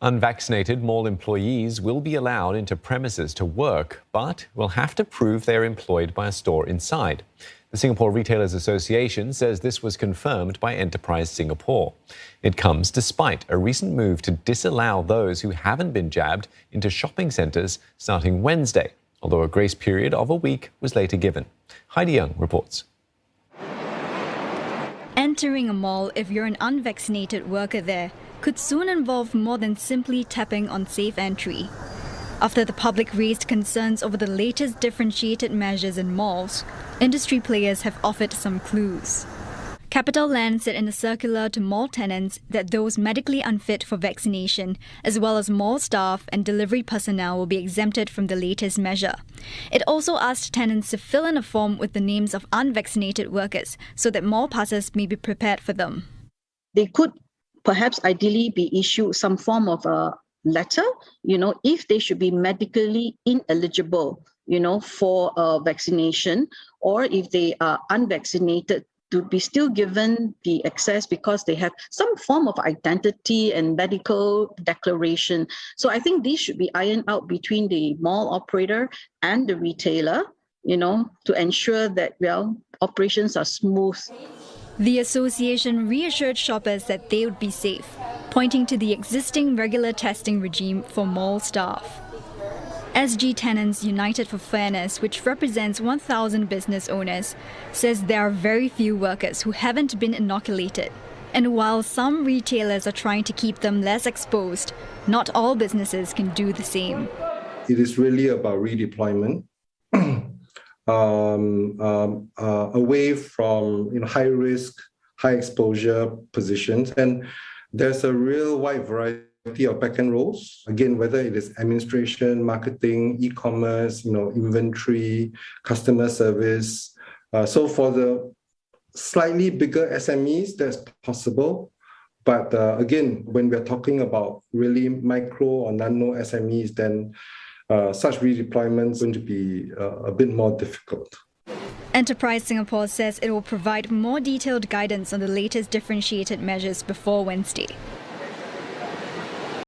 Unvaccinated mall employees will be allowed into premises to work, but will have to prove they're employed by a store inside. The Singapore Retailers Association says this was confirmed by Enterprise Singapore. It comes despite a recent move to disallow those who haven't been jabbed into shopping centres starting Wednesday, although a grace period of a week was later given. Heidi Young reports. Entering a mall if you're an unvaccinated worker there could soon involve more than simply tapping on safe entry. After the public raised concerns over the latest differentiated measures in malls, industry players have offered some clues. CapitaLand said in a circular to mall tenants that those medically unfit for vaccination, as well as mall staff and delivery personnel, will be exempted from the latest measure. It also asked tenants to fill in a form with the names of unvaccinated workers so that mall passers may be prepared for them. They could perhaps ideally be issued some form of a letter, if they should be medically ineligible, for vaccination, or if they are unvaccinated, to be still given the access because they have some form of identity and medical declaration. So I think these should be ironed out between the mall operator and the retailer, to ensure that, operations are smooth. The association reassured shoppers that they would be safe, pointing to the existing regular testing regime for mall staff. SG Tenants United for Fairness, which represents 1,000 business owners, says there are very few workers who haven't been inoculated. And while some retailers are trying to keep them less exposed, not all businesses can do the same. It is really about redeployment away from high risk, high exposure positions. And there's a real wide variety of back-end roles. Again, whether it is administration, marketing, e-commerce, inventory, customer service. So for the slightly bigger SMEs, that's possible. But again, when we're talking about really micro or nano SMEs, then such redeployment is going to be a bit more difficult. Enterprise Singapore says it will provide more detailed guidance on the latest differentiated measures before Wednesday.